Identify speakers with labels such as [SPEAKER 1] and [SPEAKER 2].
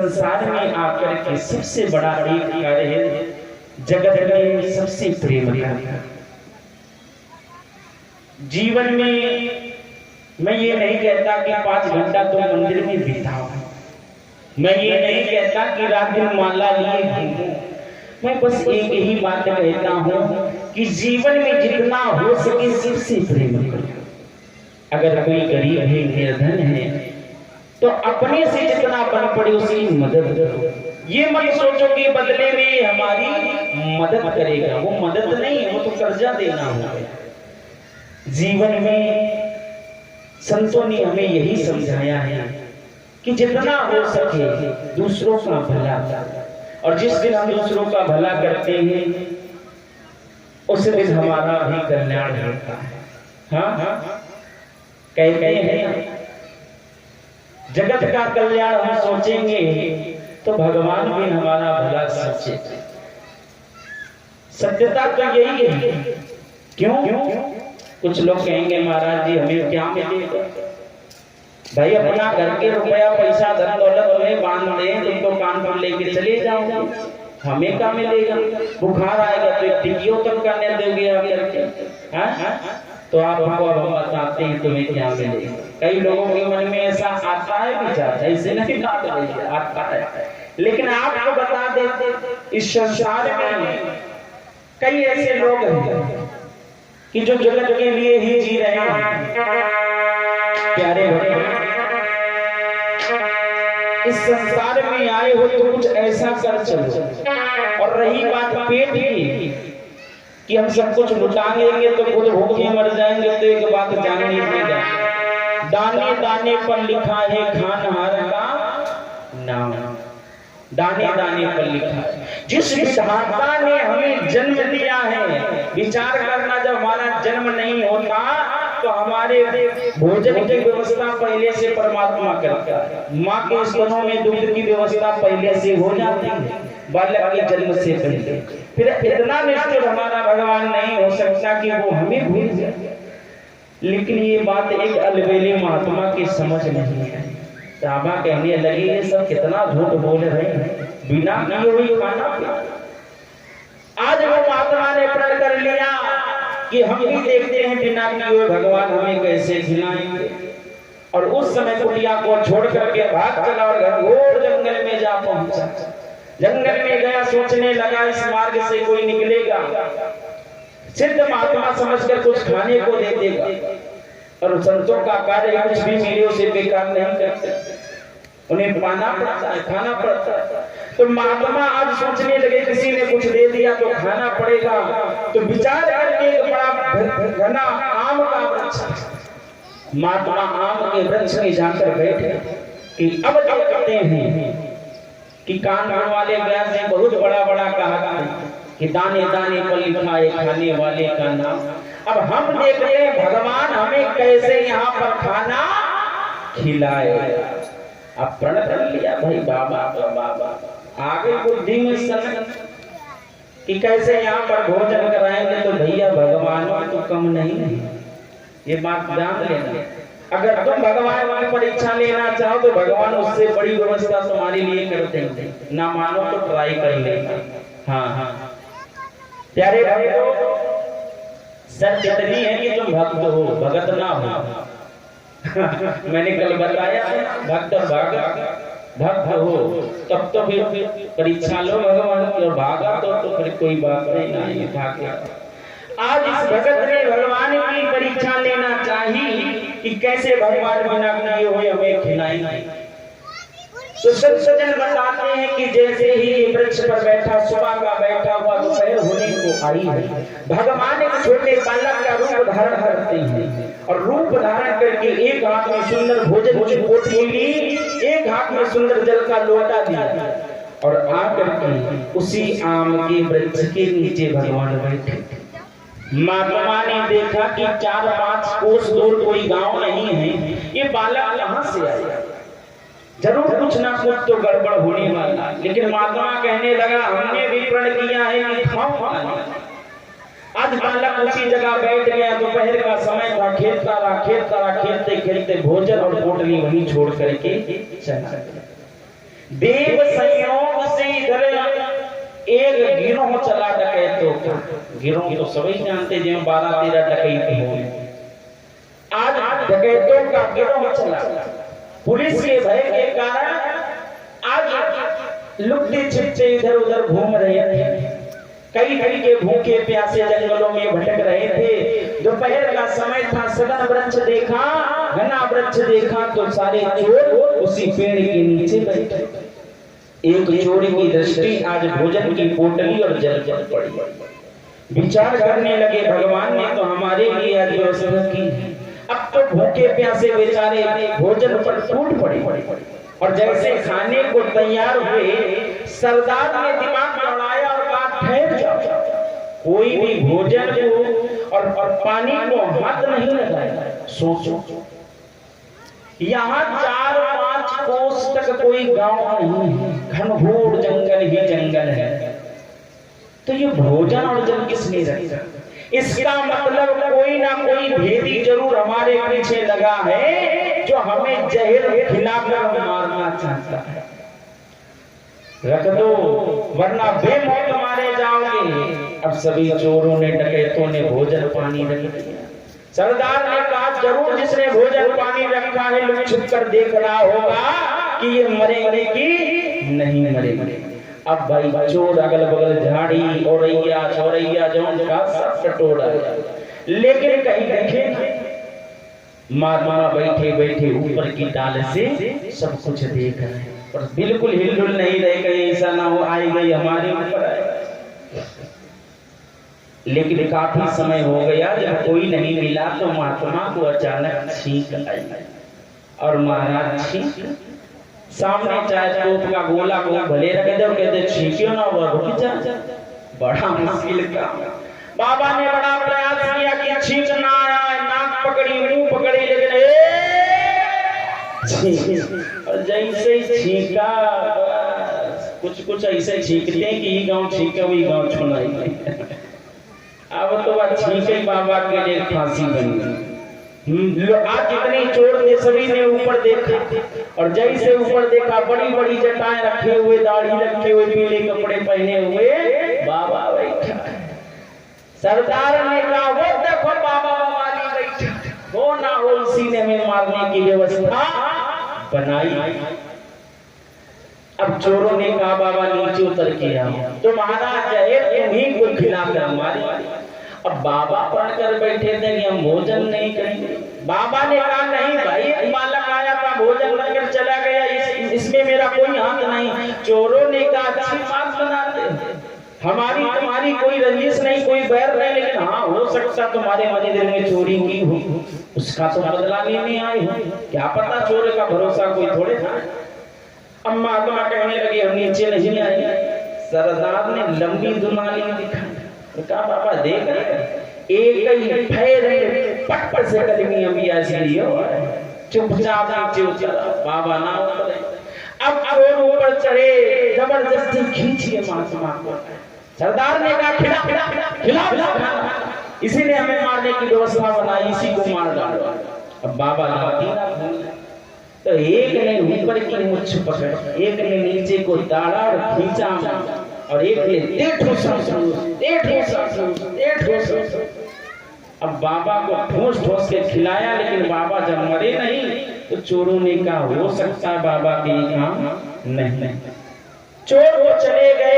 [SPEAKER 1] संसार में आकर के सबसे बड़ा एक कार्य है, जगत में सबसे प्रेम करना। जीवन में मैं ये नहीं कहता कि 5 घंटा तुम मंदिर में बिताओ, मैं ये नहीं कहता कि रात दिन माला लिए घूमो, मैं बस एक ही बात कहता हूँ कि जीवन में जितना हो सके सबसे प्रेम करो। अगर कोई गरीब है, निर्धन है, तो अपने से जितना बन पड़े उसे मदद करो। ये मत सोचो कि बदले में हमारी मदद करेगा, वो मदद नहीं है, वो तो कर्जा देना होगा। जीवन में संतों ने हमें यही समझाया है कि जितना हो सके दूसरों का भला, और जिस दिन हम दूसरों का भला करते हैं उस दिन हमारा भी कल्याण होता है। हाँ, कहते हैं जगत का कल्याण हम सोचेंगे तो भगवान भी हमारा भला सोचे। सत्यता तो यही है। क्यों? कुछ लोग कहेंगे महाराज जी हमें क्या मिलेगा? भाई अपना घर के रुपया पैसा धन दौलत में बांध दे, तुम तो कानपुर लेके चले जाओगे, हमें क्या मिलेगा? बुखार आएगा तो टिकियों तक करने दोगे आकर के? हाँ? तो आप हमको अब बताते हैं तुम्हें क्या मिलेगा। कई लोगों के मन में ऐसा आता है विचार, ऐसे नहीं आता है, लेकिन आपको बता देते इस संसार में कई ऐसे लोग हैं कि जो जगत के लिए ही जी रहे हैं। प्यारे भक्तों, इस संसार में आए हो तो कुछ ऐसा कर चलो। और रही बात पेट की कि हम सब कुछ लुटा लेंगे तो खुद भूखे मर जाएंगे, तो एक बात जान लीजिएगा, दाने दाने पर लिखा है खानहार का नाम। दाने दाने पर लिखा है। जिस विधाता ने हमें जन्म दिया है, विचार करना, जब हमारा जन्म नहीं होता तो हमारे भोजन की व्यवस्था पहले से परमात्मा करता है। माँ के स्तनों में दूध की व्यवस्था पहले से हो जाती है, बालक के जन्म से पहले। फिर इतना निष्ठुर हमारा भगवान नहीं हो सकता कि वो हमें भूल जाए। लेकिन ये बात एक अलबेली महात्मा की समझ नहीं है। साहबा कहने लगे ये सब कितना झूठ बोल रहे हैं, बिना किए हुए खाना। आज वो महात्मा ने प्रण कर लिया कि हम भी देखते हैं बिना किए हुए भगवान हमें कैसे खिलाएंगे। और उस समय कुटिया को छोड़ करके भाग चला और घनघोर जंगल में जा पहुंचा। जंगल में गया, सोचने लगा इस मार्ग से कोई निकलेगा, सिद्ध महात्मा समझकर कुछ खाने को दे देगा। और संतों का कार्य कुछ भी मिले उसे बेकार नहीं करते, उन्हें पाना पड़ता है, खाना पड़ता है। तो महात्मा आज सोचने लगे किसी ने कुछ दे दिया तो खाना पड़ेगा। तो विचार करके एक बड़ा घना आम का वृक्ष, महात्मा आम के वृक्ष में जाकर बैठे कि अब जो कहते हैं कि कानपुर वाले व्यास ने बहुत बड़ा बड़ा कहा कि दाने दाने पर लिखा है खाने वाले का नाम। अब हम देख रहे हैं भगवान हमें कैसे यहाँ पर खाना खिलाए। अब प्रण कर लिया भाई बाबा बाबा, आगे बुद्धि में सनक कि कैसे यहाँ पर भोजन कराएंगे, तो भैया भगवान तो कम नहीं है, ये बात जान लेना। अगर तुम भगवान की परीक्षा लेना चाहो तो भगवान उससे बड़ी व्यवस्था तुम्हारे लिए कर देंगे, ना मानो तो ट्राई कर लेना। हाँ, प्यारे भक्तों, सत्य इतनी है कि तुम भक्त हो, भगत ना हो। मैंने कल बताया भक्त और भक्त हो तब तो फिर परीक्षा लो भगवान की, और भागा तो फिर कोई बात नहीं भाग्य। आज इस भगत ने भगवान की परीक्षा लेना चाहिए कि कैसे भगवान बिना किए हुए हमें खिलाएंगे। तो सज्जन बताते हैं कि जैसे ही ये वृक्ष पर बैठा, सुबह का बैठा हुआ दोपहर होने को आई है, भगवान एक छोटे बालक का रूप धारण करते हैं। और रूप धारण करके एक हाथ में सुंदर भोजन की पोटली ली, एक हाथ में सुंदर जल का लोटा दिया, और आकर के उसी आम के वृक्ष के नीचे भगवान बैठे। महात्मा ने देखा कि 4-5 कोस दूर कोई गांव नहीं है, ये बालक कहां से आया, जरूर कुछ ना कुछ तो गड़बड़ होने वाला। लेकिन महात्मा कहने लगा हमने भी प्रण किया है कि खाऊं। आज बालक उसी जगह बैठ गया, दोपहर का समय था, खेलता रहा, खेलते खेलते भोजन और पोटली वहीं छोड़ करके चला गया। देव संयोग से इधर एक गिरोह चला डकैतों का। गिरोह तो सभी जानते जो 12-13 डकैत हुए। आज डकैतों का गिरोह चला। पुलिस के भय के कारण आज लुट्टे छिपचे इधर उधर घूम रहे थे। कई के भूखे प्यासे जंगलों में भटक रहे थे। दोपहर का समय था, सघन वृक्ष देखा, घना वृक्ष देखा तो सारे चोर उसी पेड़ के नीचे बैठे। एक चोर की दृष्टि आज भोजन की पोटली और जल पर पड़ी। विचार करने लगे, भगवान ने तो हमारे लिए आज व्यवस्था की, अब तो भूखे प्यासे बेचारे भोजन पर टूट पड़े। और जैसे खाने को तैयार हुए, सरदार ने दिमाग दौड़ाया और कहा ठहर जाओ, कोई भी भोजन को और पानी को हाथ नहीं लगाएगा। सोचो, यहाँ 4-5 कोस तक कोई गांव नहीं है, घनघोर जंगल ही जंगल है, तो ये भोजन और जल किसने रखा? इसका मतलब कोई ना कोई भेदी जरूर हमारे पीछे लगा है जो हमें जहर खिलाकर मारना चाहता है। रख दो वरना बेमौत मारे जाओगे। अब सभी चोरों ने डकैतों ने भोजन पानी रख दिया। सरदार ने कहा जरूर जिसने भोजन पानी रखा है लोग छुप कर देख रहा होगा कि ये मरेंगे कि नहीं मरेंगे। अब भाई चोर अगल बगल झाड़ी औरैया चौरैया जौन का सब टटोरा, लेकिन कहीं देखे मामा बैठे बैठे ऊपर की डाल से सब कुछ देख रहे हैं और बिल्कुल हिलडुल नहीं रहे, कहीं ऐसा ना हो आई गई हमारे ऊपर आए। लेकिन काफी समय हो गया, जब कोई नहीं मिला तो महात्मा को अचानक छींक आई और महाराज छींक सामने चाहे तोप का गोला को भले रखे दे, कहते छींकियो ना वो रुक जा। बड़ा मुश्किल काम। बाबा ने बड़ा प्रयास किया कि छींकना आया, नाक पकड़ी मुंह पकड़ी, लेकिन और जैसे ही छींका कुछ ऐसे छींकते हैं कि ये गांव छींके वही गांव छुनाई। अब तो बात छींके बाबा के लिए फांसी बन गई। आज जितने चोर थे सभी ने ऊपर देखा और जैसे ऊपर देखा बड़ी बड़ी जटाएं रखे हुए, दाढ़ी रखे हुए, पीले कपड़े पहने हुए बाबा बैठा। सरदार ने कहा वो देखो बाबा वाली बैठा, हो ना हो सीने में मारने की व्यवस्था बनाई। अब चोरों ने कहा बाबा नीचे उतर के आओ, तो महाराज तुम्हीं को खिलाकर मारे। अब बाबा पढ़कर बैठे थे कि हम भोजन नहीं करेंगे। बाबा ने कहा नहीं भाई, बालक आया था भोजन लेकर चला गया, इसमें मेरा कोई हाथ नहीं। चोरों ने कहा अच्छी बात बनाते, हमारी तुम्हारी कोई रंजिश नहीं, कोई बैर नहीं, लेकिन हाँ हो सकता तुम्हारे मंदिर में चोरी की हो, उसका तो बदला लेने आए हो, क्या पता चोर का भरोसा कोई थोड़े था। अम्मा कहने लगी हम नीचे नहीं आए। सरदार ने लंबी दुनाली दिखाई, कहा बाबा देख रहे एक ही फेर पट से कदमी अभी ऐसे लियो, चुपचाप नीचे उतरा। बाबा ना उतरे। अब चोर ऊपर चढ़े, जबरदस्ती खींच के महात्मा को। सरदार ने कहा खिला खिला खिला खिला, इसी ने हमें मारने की व्यवस्था बनाई, इसी को मार डालो। अब बाबा तो एक ने ऊपर की मुछ पकड़, एक ने नीचे को दाड़ा और खींचा, और एक ने अब बाबा को ठोस ठोस के खिलाया, लेकिन बाबा जब मरे नहीं तो चोरों ने कहा हो सकता है बाबा के काम नहीं। चोर वो चले गए,